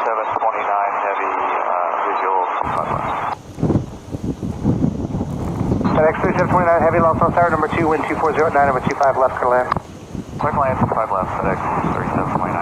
3729 Heavy, visual from 5 left. FedEx 3729 Heavy, lost on tower number 2, wind 2409, number 25 left, clear land. Quick land, 5 left, FedEx 3729.